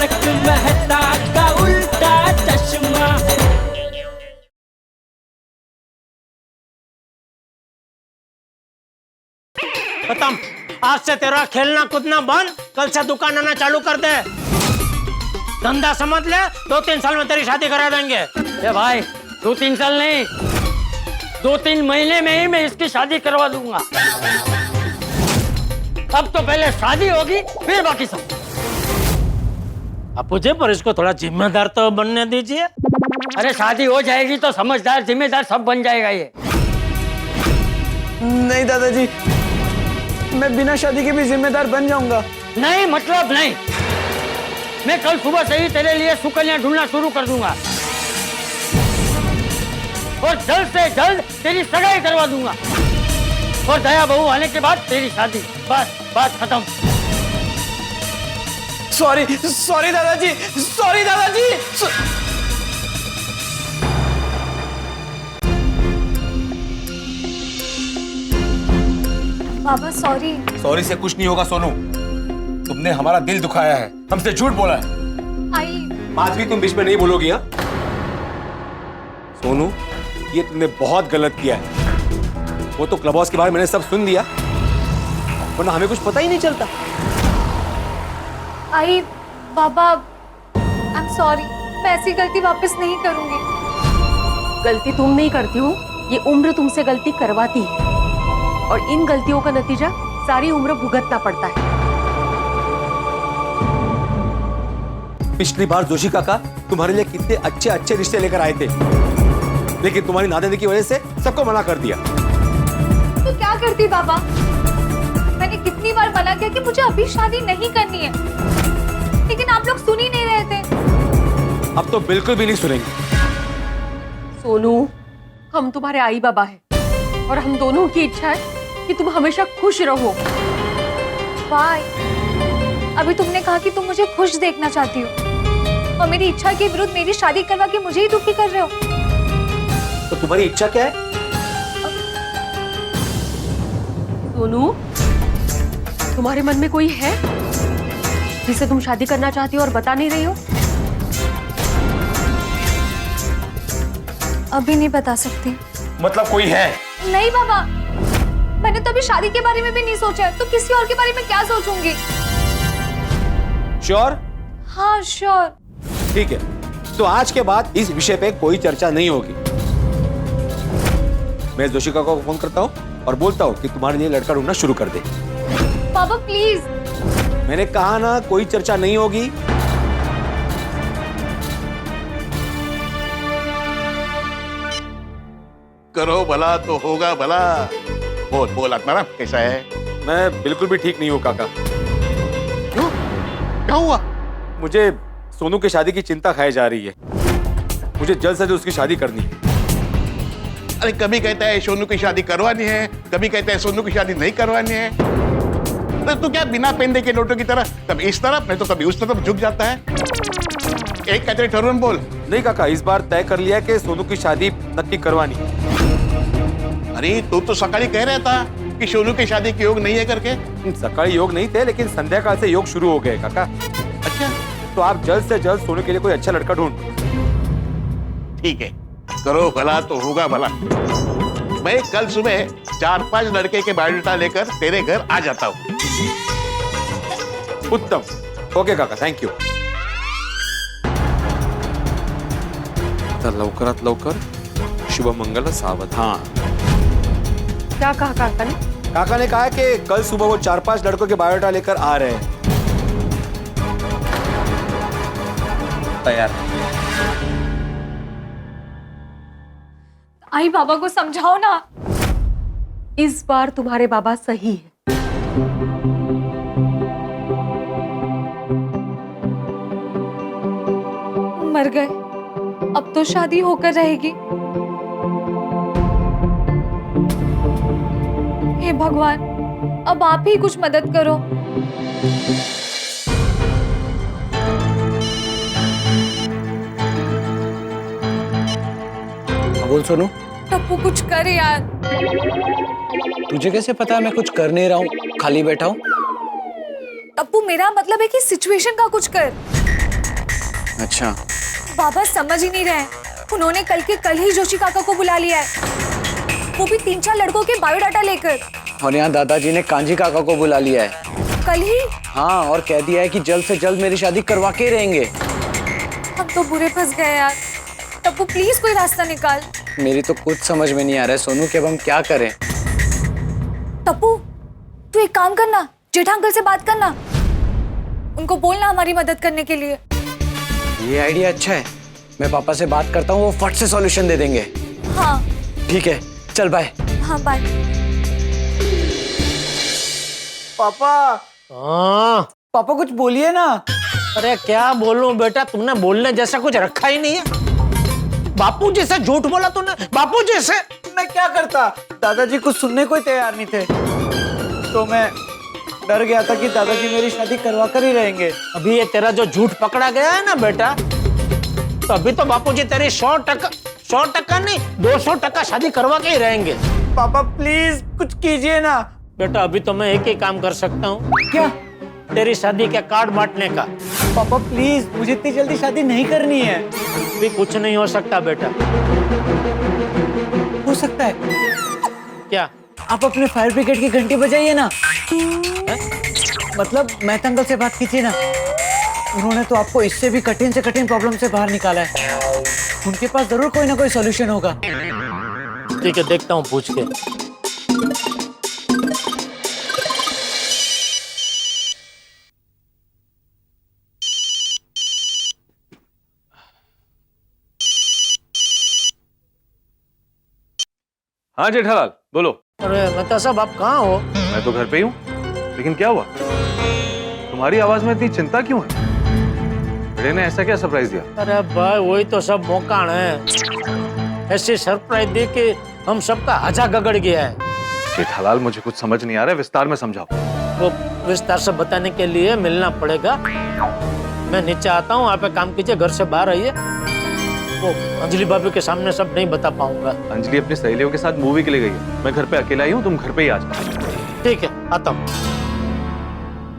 तारक मेहता का उल्टा चश्मा। खत्म, आज से तेरा खेलना कूदना बंद। कल से दुकान आना चालू कर दे। धंधा समझ ले, 2-3 साल में तेरी शादी करा देंगे। ए भाई 2-3 साल नहीं, 2-3 महीने में ही मैं इसकी शादी करवा दूंगा। अब तो पहले शादी होगी फिर बाकी सब। अपूजे, पर इसको थोड़ा जिम्मेदार तो बनने दीजिए। अरे शादी हो जाएगी तो समझदार जिम्मेदार सब बन जाएगा ये। नहीं दादाजी, मैं बिना शादी के भी जिम्मेदार बन जाऊंगा। नहीं मतलब नहीं, मैं कल सुबह से ही तेरे लिए सुकन्या ढूंढना शुरू कर दूंगा और जल्द से जल्द तेरी सगाई करवा दूंगा और दया बहू आने के बाद तेरी शादी। बस बात खत्म। सॉरी सॉरी दादाजी, सॉरी दादाजी। बाबा सॉरी। सॉरी से कुछ नहीं होगा सोनू, तुमने हमारा दिल दुखाया है, हमसे झूठ बोला है। आई आज भी तुम बीच में नहीं बोलोगी? हाँ सोनू, ये तुमने बहुत गलत किया है। वो तो क्लब हाउस के बारे में मैंने सब सुन लिया, वरना हमें कुछ पता ही नहीं चलता। आई बाबा, आई एम सॉरी, मैं ऐसी गलती वापस नहीं करूंगी। गलती तुम नहीं करती हो, ये उम्र तुमसे गलती करवाती है और इन गलतियों का नतीजा सारी उम्र भुगतना पड़ता है। पिछली बार जोशी काका तुम्हारे लिए कितने अच्छे अच्छे रिश्ते लेकर आए थे, लेकिन तुम्हारी नादानी की वजह से सबको मना कर दिया। तो क्या करती बाबा, मैंने कितनी बार मना किया कि मुझे अभी शादी नहीं करनी है, लेकिन आप लोग सुन ही नहीं रहे थे। अब तो बिल्कुल भी नहीं सुनेंगे। सोनू, हम तुम्हारे आई बाबा हैं और हम दोनों की इच्छा है कि तुम हमेशा खुश रहो। बाय। अभी तुमने कहा कि तुम मुझे खुश देखना चाहती हो और मेरी इच्छा के विरुद्ध मेरी शादी करवा के मुझे ही दुखी कर रहे हो। तो तुम्हारी इच्छा क्या है? सोनू, तुम्हारे मन में कोई है जिसे तुम शादी करना चाहती हो और बता नहीं रही हो? अभी नहीं बता सकती। मतलब कोई है? नहीं बाबा, मैंने तो अभी शादी के बारे में भी नहीं सोचा है, तो किसी और के बारे में क्या सोचूंगी। श्योर? हाँ श्योर। ठीक है, तो आज के बाद इस विषय पे कोई चर्चा नहीं होगी। मैं जोशी काका को फोन करता हूँ और बोलता हूँ कि तुम्हारे लिए लड़का ढूंढना शुरू कर दे। पापा प्लीज। मैंने कहा ना, कोई चर्चा नहीं होगी। करो भला तो होगा भला। बोल बोल आत्माराम, कैसा है? मैं बिल्कुल भी ठीक नहीं हूँ काका। क्यों? क्या हुआ? मुझे सोनू की शादी की चिंता खाई जा रही है। मुझे जल्द से जल्द उसकी शादी करनी है। अरे कभी कहता है सोनू की शादी करवानी है, कभी कहता है सोनू की शादी नहीं करवानी है। अरे तू क्या बिना पेंदे के नोटों की तरह कभी इस तरफ नहीं तो कभी उस तरफ झुक जाता है? एक कहते ठहरुन बोल। नहीं काका, इस बार तय कर लिया कि सोनू की शादी नक्की करवानी है। अरे तू तो सकाळी कह रहा था कि सोनू की शादी के योग नहीं है करके। सकाळी योग नहीं थे, लेकिन संध्या काल से योग शुरू हो गए काका। अच्छा, तो आप जल्द से जल्द सोनू के लिए कोई अच्छा लड़का ढूंढ। ठीक है, करो भला तो होगा भला। मैं कल सुबह 4-5 लड़के के बायोडाटा लेकर तेरे घर आ जाता हूँ। उत्तम। ओके काका, थँक यू। लवकरात लवकर शुभ मंगल सावधान। क्या कहा काका ने? काका ने कहा कि कल सुबह वो 4-5 लड़कों के बायोडाटा लेकर आ रहे हैं। तैयार। आई बाबा को समझाओ ना। इस बार तुम्हारे बाबा सही है। मर गए, अब तो शादी होकर रहेगी। हे भगवान, अब आप ही कुछ मदद करो। बोल सोनू, टप्पू कुछ कर यार। तुझे कैसे पता है मैं कुछ कर नहीं रहा हूँ, खाली बैठा हूँ? टप्पू मेरा मतलब है कि सिचुएशन का कुछ कर। अच्छा, बाबा समझ ही नहीं रहे, उन्होंने कल के कल ही जोशी काका को बुला लिया है, वो भी 3-4 लड़कों के बायोडाटा लेकर। और यहाँ दादाजी ने कांजी काका को बुला लिया है। कल ही? हाँ, और कह दिया है कि जल्द से जल्द मेरी शादी करवा के ही रहेंगे। हम तो बुरे फंस गए यार। टप्पू प्लीज कोई रास्ता निकाल। मेरी तो कुछ समझ में नहीं आ रहा है सोनू कि अब हम क्या करें। टप्पू तू एक काम करना, जेठा अंकल से बात करना, उनको बोलना हमारी मदद करने के लिए। ये आइडिया अच्छा है, मैं पापा से बात करता हूँ, वो फट से सॉल्यूशन दे देंगे। हाँ ठीक है, चल बाय। हाँ बाय। पापा, हाँ, पापा कुछ बोलिए ना। अरे क्या बोलूं बेटा, तुमने बोलने जैसा कुछ रखा ही नहीं है। बापू जैसे झूठ बोला तूने, बापू जैसे। मैं क्या करता, दादाजी कुछ सुनने को ही तैयार नहीं थे, तो मैं डर गया था कि दादाजी मेरी शादी करवा कर ही रहेंगे। अभी ये तेरा जो झूठ पकड़ा गया है ना बेटा, तो अभी तो बापूजी तेरी 100% नहीं 200% शादी करवा के ही रहेंगे। पापा प्लीज कुछ कीजिए ना। बेटा अभी तो मैं एक ही काम कर सकता हूँ। क्या? तेरी शादी के कार्ड बांटने का। पापा प्लीज, मुझे इतनी जल्दी शादी नहीं करनी है। भी कुछ नहीं हो सकता बेटा। हो सकता है। क्या? आप अपने फायर ब्रिगेड की घंटी बजाइए ना। मतलब मेहता अंकल से बात कीजिए ना, उन्होंने तो आपको इससे भी कठिन से कठिन प्रॉब्लम से बाहर निकाला है। उनके पास जरूर कोई ना कोई सॉल्यूशन होगा। ठीक है, देखता हूँ पूछ के। हाँ जेठालाल बोलो। अरे मेहता साहब आप कहाँ हो? मैं तो घर पे ही हूँ, लेकिन क्या हुआ? तुम्हारी आवाज में इतनी चिंता क्यों है? भिड़े ने ऐसा क्या सरप्राइज दिया? अरे भाई वही तो सब मौकाण है, ऐसी सरप्राइज दे के हम सबका हजा गगड़ गया है। जेठालाल मुझे कुछ समझ नहीं आ रहा है, विस्तार में समझाओ। वो विस्तार से बताने के लिए मिलना पड़ेगा। मैं नीचे आता हूँ, आप एक काम कीजिए, घर से बाहर आइए। वो अंजलि भाभी के सामने सब नहीं बता पाऊंगा। अंजलि अपनी सहेलियों के साथ मूवी के लिए गई है, मैं घर पे अकेला ही हूँ, तुम घर पे ही आ जाओ। ठीक है, आता हूँ।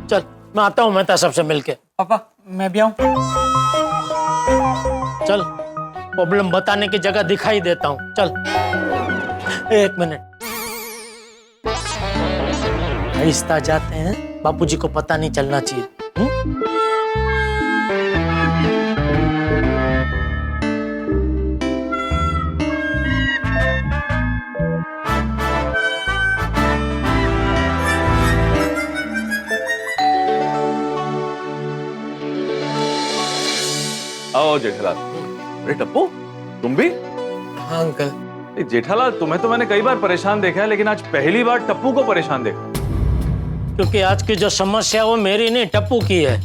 चल मैं आता हूँ मेहता साहब से मिलके। पापा मैं भी आऊं? चल, प्रॉब्लम बताने की जगह दिखाई देता हूँ। चल 1 मिनट। आहिस्ता जाते हैं, बापूजी को पता नहीं चलना चाहिए। आओ जेठालाल। अरे टप्पू तुम भी? हाँ अंकल। जेठालाल तुम्हें तो मैंने कई बार परेशान देखा है, लेकिन आज पहली बार टप्पू को परेशान देखा। क्योंकि आज की जो समस्या वो मेरी नहीं टप्पू की है।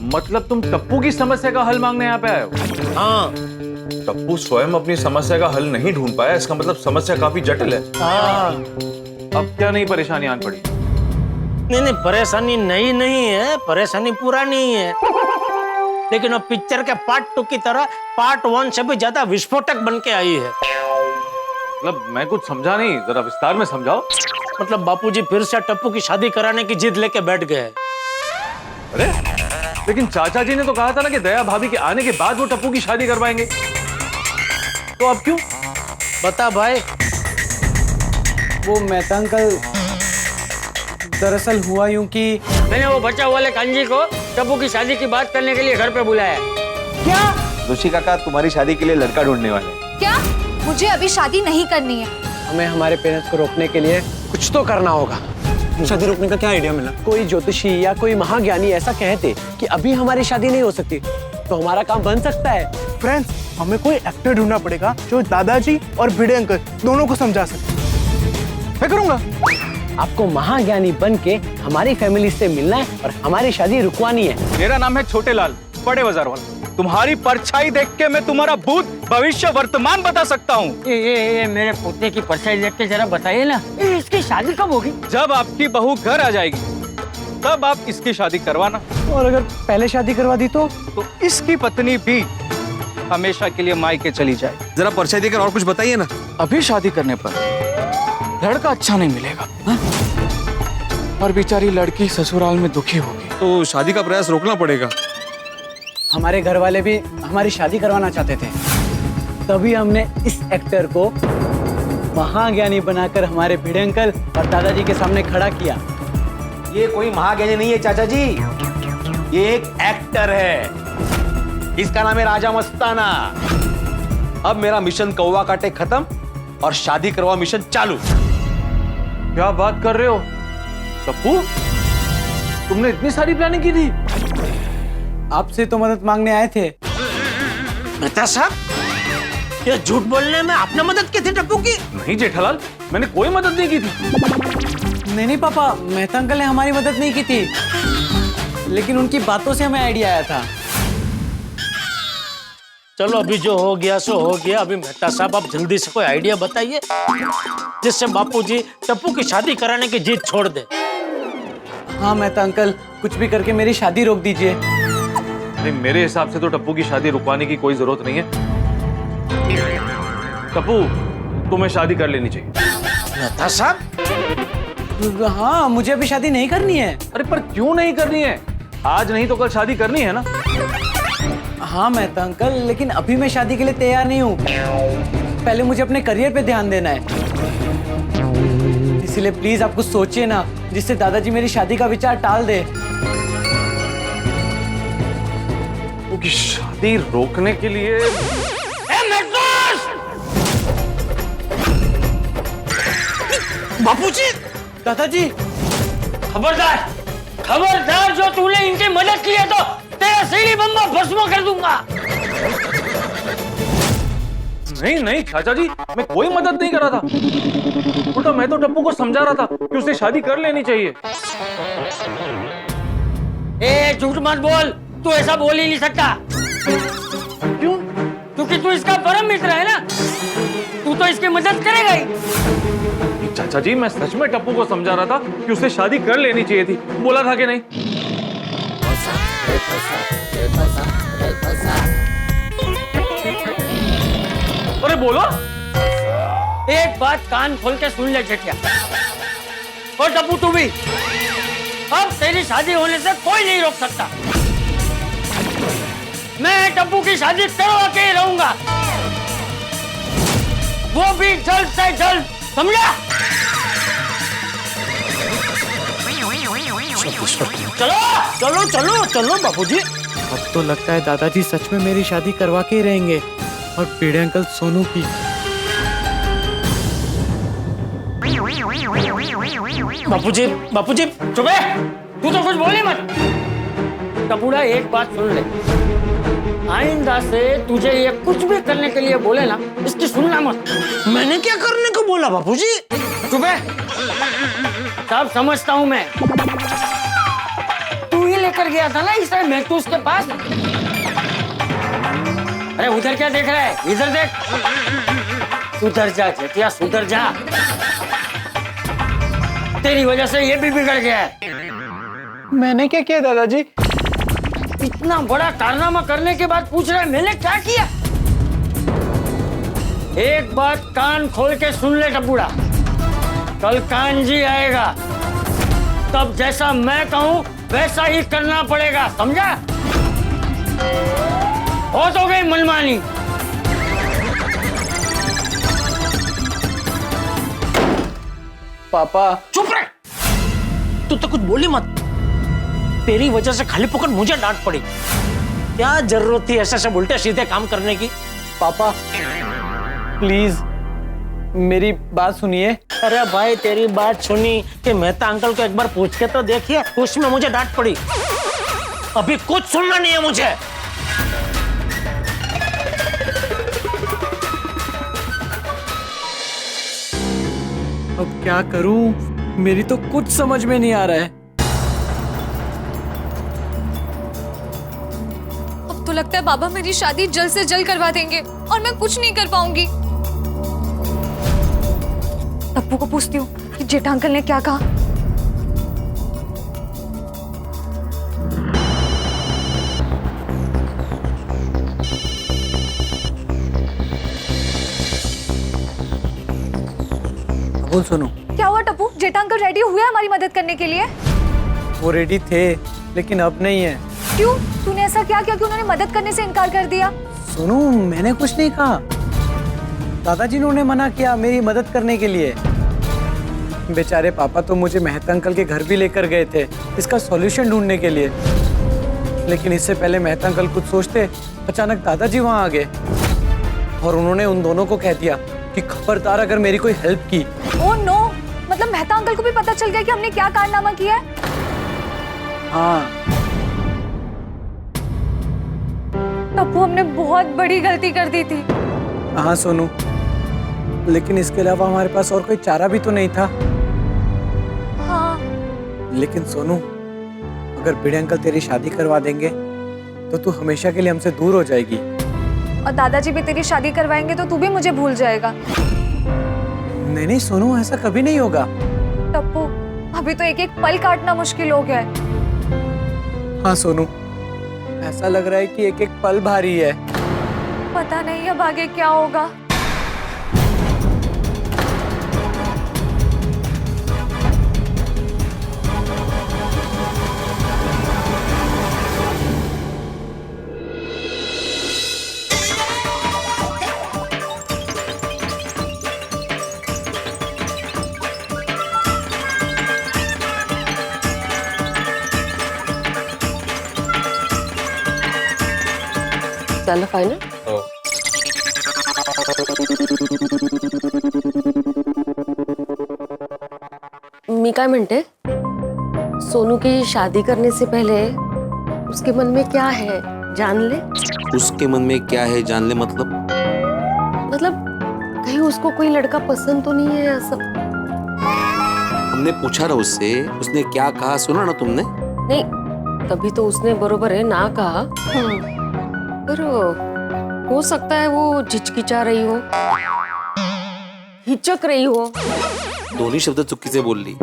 मतलब तुम टप्पू की समस्या का हल मांगने यहाँ पे आए हो? हाँ। टप्पू स्वयं अपनी समस्या का हल नहीं ढूंढ पाया, इसका मतलब समस्या काफी जटिल है। हाँ। अब क्या नई परेशानी आन पड़ी? नहीं, परेशानी नई नहीं है, परेशानी पुरानी ही है, लेकिन वो पिक्चर के पार्ट 2 की तरह पार्ट 1 से भी ज्यादा विस्फोटक बन के आई है। मतलब मैं कुछ समझा नहीं, जरा विस्तार में समझाओ। मतलब बापूजी फिर से टप्पू की शादी कराने की जिद लेके बैठ गए। अरे लेकिन चाचा जी ने तो कहा था ना कि दया भाभी के आने के बाद वो टप्पू की शादी करवाएंगे, तो अब क्यों? बता भाई। वो मेहता अंकल, दरअसल हुआ यूं कि मैंने वो बच्चा वाले कांजी को टप्पू की शादी की बात करने के लिए घर पे बुलाया। क्या? जोशी काका तुम्हारी शादी के लिए लड़का ढूंढने वाले हैं। क्या? मुझे अभी शादी नहीं करनी है। हमें हमारे पेरेंट्स को रोकने के लिए कुछ तो करना होगा। शादी रोकने का क्या आइडिया मिला? कोई ज्योतिषी या कोई महाज्ञानी ऐसा कहते कि अभी हमारी शादी नहीं हो सकती, तो हमारा काम बन सकता है। फ्रेंड्स, हमें कोई एक्टर ढूंढना पड़ेगा जो दादाजी और भिड़े अंकल दोनों को समझा सके। मैं करूंगा। आपको महाज्ञानी बन के हमारी फैमिली से मिलना है और हमारी शादी रुकवानी है। मेरा नाम है छोटे लाल, बड़े बाजार वाला। तुम्हारी परछाई देख के मैं तुम्हारा भूत भविष्य वर्तमान बता सकता हूँ। ये मेरे पोते की परछाई देख के जरा बताइए ना, इसकी शादी कब होगी? जब आपकी बहू घर आ जाएगी तब आप इसकी शादी करवाना। और अगर पहले शादी करवा दी तो इसकी पत्नी भी हमेशा के लिए मायके चली जाए। जरा परछाई देकर और कुछ बताइए ना। अभी शादी करने पर लड़का अच्छा नहीं मिलेगा, हा? और बेचारी लड़की ससुराल में दुखी होगी। तो शादी का प्रयास रोकना पड़ेगा। हमारे घर वाले भी हमारी शादी करवाना चाहते थे, तभी हमने इस एक्टर को महाज्ञानी बनाकर हमारे भिड़े अंकल और दादाजी के सामने खड़ा किया। ये कोई महाज्ञानी नहीं है चाचा जी, ये एक एक्टर है। इसका नाम है राजा मस्ताना। अब मेरा मिशन कौवा काटे खत्म और शादी करवा मिशन चालू। क्या बात कर रहे हो टप्पू? तुमने इतनी सारी प्लानिंग की थी? आपसे तो मदद मांगने आए थे। मेहता साहब, ये झूठ बोलने में आपने मदद की थी टप्पू की? नहीं जेठालाल, मैंने कोई मदद नहीं की थी। नहीं पापा, मेहता अंकल ने हमारी मदद नहीं की थी, लेकिन उनकी बातों से हमें आइडिया आया था। चलो अभी जो हो गया सो हो गया। अभी मेहता साहब आप जल्दी से कोई आइडिया बताइए जिससे बापूजी टप्पू की शादी कराने की जिद छोड़ दे। हाँ मेहता अंकल, कुछ भी करके मेरी शादी रोक दीजिए। नहीं, मेरे हिसाब से तो टप्पू की शादी रुकवाने की कोई जरूरत नहीं है। टप्पू, तुम्हें शादी कर लेनी चाहिए। मेहता साहब, हाँ मुझे अभी शादी नहीं करनी है। अरे पर क्यों नहीं करनी है? आज नहीं तो कल शादी करनी है ना। हाँ मेहता अंकल, लेकिन अभी मैं शादी के लिए तैयार नहीं हूँ। पहले मुझे अपने करियर पे ध्यान देना है। इसलिए प्लीज आप कुछ सोचिए ना, जिससे दादाजी मेरी शादी का विचार टाल दे। क्योंकि शादी रोकने के लिए बापूजी, दादाजी, खबरदार, खबरदार, जो तूने इनकी मदद की है तो तेरा सीढ़ी बम्बा भस्म कर दूंगा। नहीं नहीं चाचा जी, मैं कोई मदद नहीं कर रहा था। उल्टा मैं तो टप्पू को समझा रहा था कि उसे शादी कर लेनी चाहिए। ए झूठ मत बोल, तू ऐसा बोल ही नहीं सकता। क्यों? क्योंकि तू इसका परम मित्र है ना, तू तो इसकी मदद करेगा ही। चाचा जी, मैं सच में टप्पू को समझा रहा था कि उसे शादी कर लेनी चाहिए थी। बोला था कि नहीं? अरे बोलो। एक बात कान खोल के सुन ले जेठिया, और टप्पू तू भी, अब तेरी शादी होने से कोई नहीं रोक सकता। मैं टप्पू की शादी करवा के ही रहूंगा, वो भी जल्द से जल्द, समझा? चलो चलो चलो चलो बापूजी। अब तो लगता है दादाजी सच में मेरी शादी करवा के ही रहेंगे, और भिड़े अंकल सोनू की। बापूजी, बापूजी, चुप है, तू तो कुछ बोली मत। टपूड़ा, एक बात सुन ले, आइंदा से तुझे ये कुछ भी करने के लिए बोले ना, इसकी सुनना मत। मैंने क्या करने को बोला बापूजी? चुप है, सब समझता हूं मैं। तू ही लेकर गया था ना इसे महतूस के पास। अरे उधर क्या देख रहा है, इधर देख। सुधर जा जेठिया, सुधर जा। तेरी वजह से ये भी बिगड़ गया है। मैंने क्या किया दादाजी? इतना बड़ा कारनामा करने के बाद पूछ रहा है मैंने क्या किया? एक बात कान खोल के सुन ले टपूड़ा, कल कानजी आएगा, तब जैसा मैं कहूं वैसा ही करना पड़ेगा, समझा? हो तो गई मनमानी। पापा, चुप रह, तू तो कुछ बोली मत। तेरी वजह से खाली पुकड़ मुझे डांट पड़ी। क्या जरूरत थी ऐसे सब उल्टे सीधे काम करने की? पापा प्लीज मेरी बात सुनिए। अरे भाई, तेरी बात सुनी कि मेहता अंकल को एक बार पूछ के तो देखिए, उसमें मुझे डांट पड़ी। अभी कुछ सुनना नहीं है मुझे। अब क्या करूं, मेरी तो कुछ समझ में नहीं आ रहा है। अब तो लगता है बाबा मेरी शादी जल्द से जल्द करवा देंगे और मैं कुछ नहीं कर पाऊंगी। टप्पू को पूछती हूँ कि जेठा अंकल ने क्या कहा। बोल सोनू। क्या हुआ टप्पू, जेठा अंकल रेडी हुए हमारी मदद करने के लिए? वो रेडी थे, लेकिन अब नहीं है। क्यों? तूने ऐसा क्या किया कि उन्होंने मदद करने से इनकार कर दिया? सोनू, मैंने कुछ नहीं कहा। दादाजी ने मना किया मेरी मदद करने के लिए। बेचारे पापा तो मुझे मेहता अंकल के घर भी लेकर गए थे इसका सॉल्यूशन ढूंढने के लिए, लेकिन इससे पहले मेहता अंकल कुछ सोचते, अचानक दादाजी वहां आ गए और उन्होंने उन दोनों को कह दिया कि खबरदार अगर मेरी कोई हेल्प की। ओह नो, मतलब मेहता अंकल को भी पता चल गया कि हमने क्या कारनामा किया है? हाँ, टप्पू, हमने बहुत बड़ी गलती कर दी थी। हाँ सोनू, लेकिन इसके अलावा हमारे पास और कोई चारा भी तो नहीं था। हाँ। लेकिन सोनू, अगर भिड़े अंकल तेरी शादी करवा देंगे तो तू हमेशा के लिए हमसे दूर हो जाएगी। और दादाजी भी तेरी शादी करवाएंगे तो तू भी मुझे भूल जाएगा। नहीं नहीं सोनू, ऐसा कभी नहीं होगा। टप्पू, अभी तो एक एक पल काटना मुश्किल हो गया है। हाँ सोनू, ऐसा लग रहा है कि एक एक पल भारी है। पता नहीं अब आगे क्या होगा। झालं फायनल? मी काय म्हणते, सोनू की शादी करने से पहले उसके मन में क्या है जान ले। उसके मन में क्या है जान ले मतलब कहीं उसको कोई लड़का पसंद तो नहीं है सब? हमने पूछा ना उससे, उसने क्या कहा सुना ना तुमने? नहीं, तभी तो उसने बरोबर है ना कहा। पर हो सकता है वो झिचकिचा रही हो, हिचक रही हो। दोन्ही शब्द चुकीचे बोलली।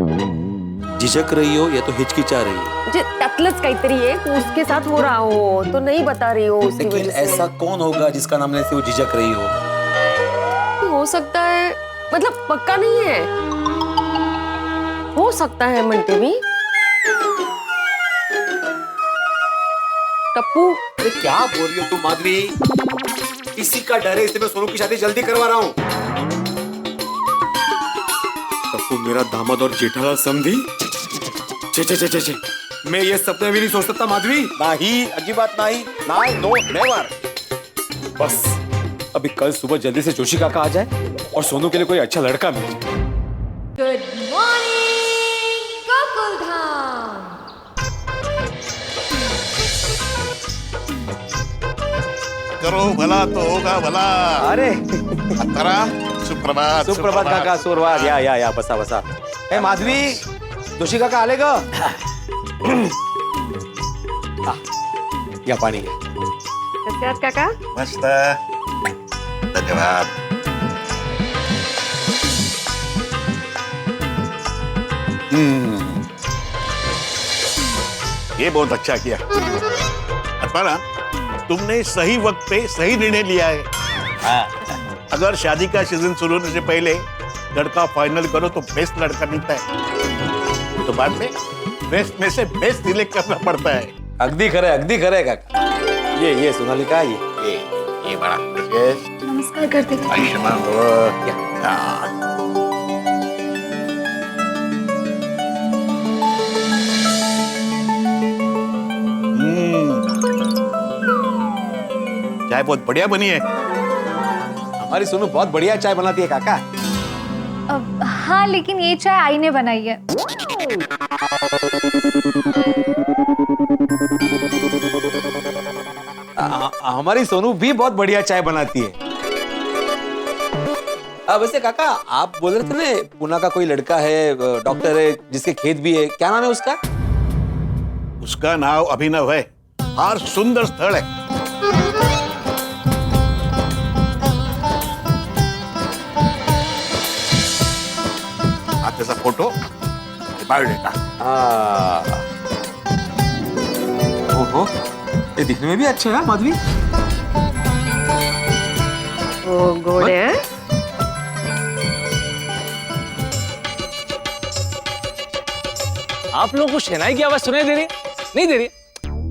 झिझक रही हो या तो हिचकिचा रही हो। म्हणजे त्यातलंच काहीतरी आहे, उसके साथ हो रहा हो तो नहीं बता रही हो उसकी लेकिन वजह से। ऐसा कौन होगा जिसका नाम लेते वो झिझक रही हो सकता है, मतलब पक्का नहीं है, हो सकता है म्हणते मी। टप्पू, अरे क्या बोल रही हो तुम माधवी? इसी का डर है इसलिए मैं सोनू की शादी जल्दी करवा रहा हूँ। तब तुम मेरा दामाद और जेठालाल समझी? चे मैं ये सपने भी नहीं सोच सकता माधवी। नहीं, अजीबात नहीं, नो नेवर। बस अभी कल सुबह जल्दी से जोशी काका आ जाए और सोनू के लिए कोई अच्छा लड़का मिल जाए। Good morning Gokuldham. करो भला तो होगा भला। अरे सुप्रभात सुप्रभात काका, सुप्रभात। या बसा बसा। ए माधवी, जोशी काका आले ग? या पाणी घे। कसे आहात काका? मस्त, धन्यवाद। ये बहुत अच्छा किया अपर्णा, तुमने सही वक्त पे सही निर्णय लिया है। अगर शादी का सीजन शुरू होने से पहले लड़का फाइनल करो तो बेस्ट लड़का मिलता है, तो बाद में बेस्ट में से बेस्ट सिलेक्ट करना पड़ता है। अगदी खरंय काका। ये सोनालिका, ये बड़ा नमस्कार करते थे। आयुष्मान भव। चाय बहुत बढ़िया बनी है। हमारी सोनू बहुत बढ़िया चाय बनाती है काका। हाँ, लेकिन ये चाय आई ने बनाई है। हमारी सोनू भी बहुत बढ़िया चाय बनाती है। वैसे काका, आप बोल रहे थे ना पुणे का कोई लड़का है, डॉक्टर है, जिसके खेत भी है, क्या नाम है उसका? उसका नाम अभिनव है और सुंदर स्थल है। आप जैसा फोटो, बायोडेटा। ओहो, ये दिखने में भी अच्छा है माधवी। ओ गोड है। आप लोगों को शहनाई की आवाज सुनाई दे रही है? नहीं दे रही?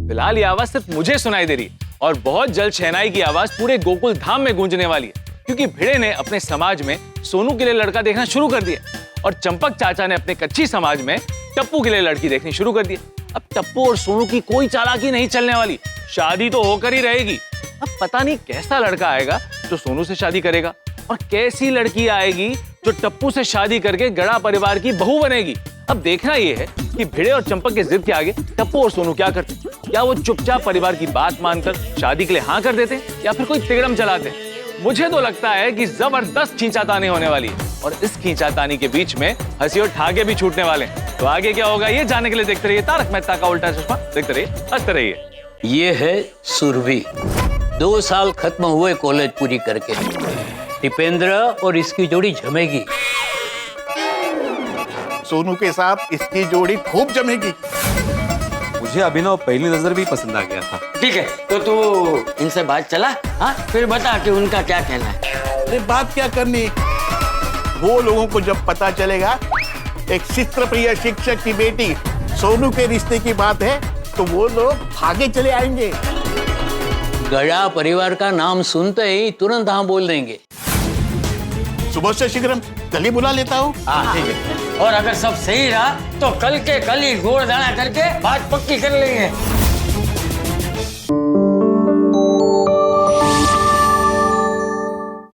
फिलहाल ये आवाज सिर्फ मुझे सुनाई दे रही है और बहुत जल्द शहनाई की आवाज पूरे गोकुल धाम में गूंजने वाली है, क्योंकि भिड़े ने अपने समाज में सोनू के लिए लड़का देखना शुरू कर दिया और चंपक चाचा ने अपने कच्ची समाज में टप्पू के लिए लड़की देखनी शुरू कर दिया। अब टप्पू और सोनू की कोई चालाकी नहीं चलने वाली, शादी तो होकर ही रहेगी। अब पता नहीं कैसा लड़का आएगा जो सोनू से शादी करेगा और कैसी लड़की आएगी जो टप्पू से शादी करके गड़ा परिवार की बहू बनेगी। अब देखना यह है कि भिड़े और चंपक के जिद के आगे टप्पू और सोनू क्या करते हैं। क्या वो चुपचाप परिवार की बात मानकर शादी के लिए हाँ कर देते हैं या फिर कोई तिगड़म चलाते हैं। मुझे तो लगता है कि जबरदस्त खींचातानी होने वाली है और इस खींचातानी के बीच में हंसी और ठागे भी छूटने वाले हैं। तो आगे क्या होगा ये जानने के लिए देखते रहिए तारक मेहता का उल्टा चश्मा। देखते रहिए, हंसते रहिए। ये है सुरभि, 2 साल खत्म हुए कॉलेज पूरी करके। दीपेंद्र और इसकी जोड़ी जमेगी। सोनू के साथ इसकी जोड़ी खूब जमेगी। मुझे अभिनव पहली नजर भी पसंद आ गया था। ठीक है, तो तू इनसे बात चला, हाँ फिर बता कि उनका क्या कहना है। अरे बात क्या करनी, वो लोगों को जब पता चलेगा एक चित्रप्रिय शिक्षक की बेटी सोनू के रिश्ते की बात है तो वो लोग भागे चले आएंगे। गड़ा परिवार का नाम सुनते ही तुरंत हाँ बोल देंगे। सुबह से शीघ्रम कल ही बुला लेता हूँ। हाँ ठीक है, और अगर सब सही रहा तो कल के कल ही गोड़ दाना करके बात पक्की कर लेंगे।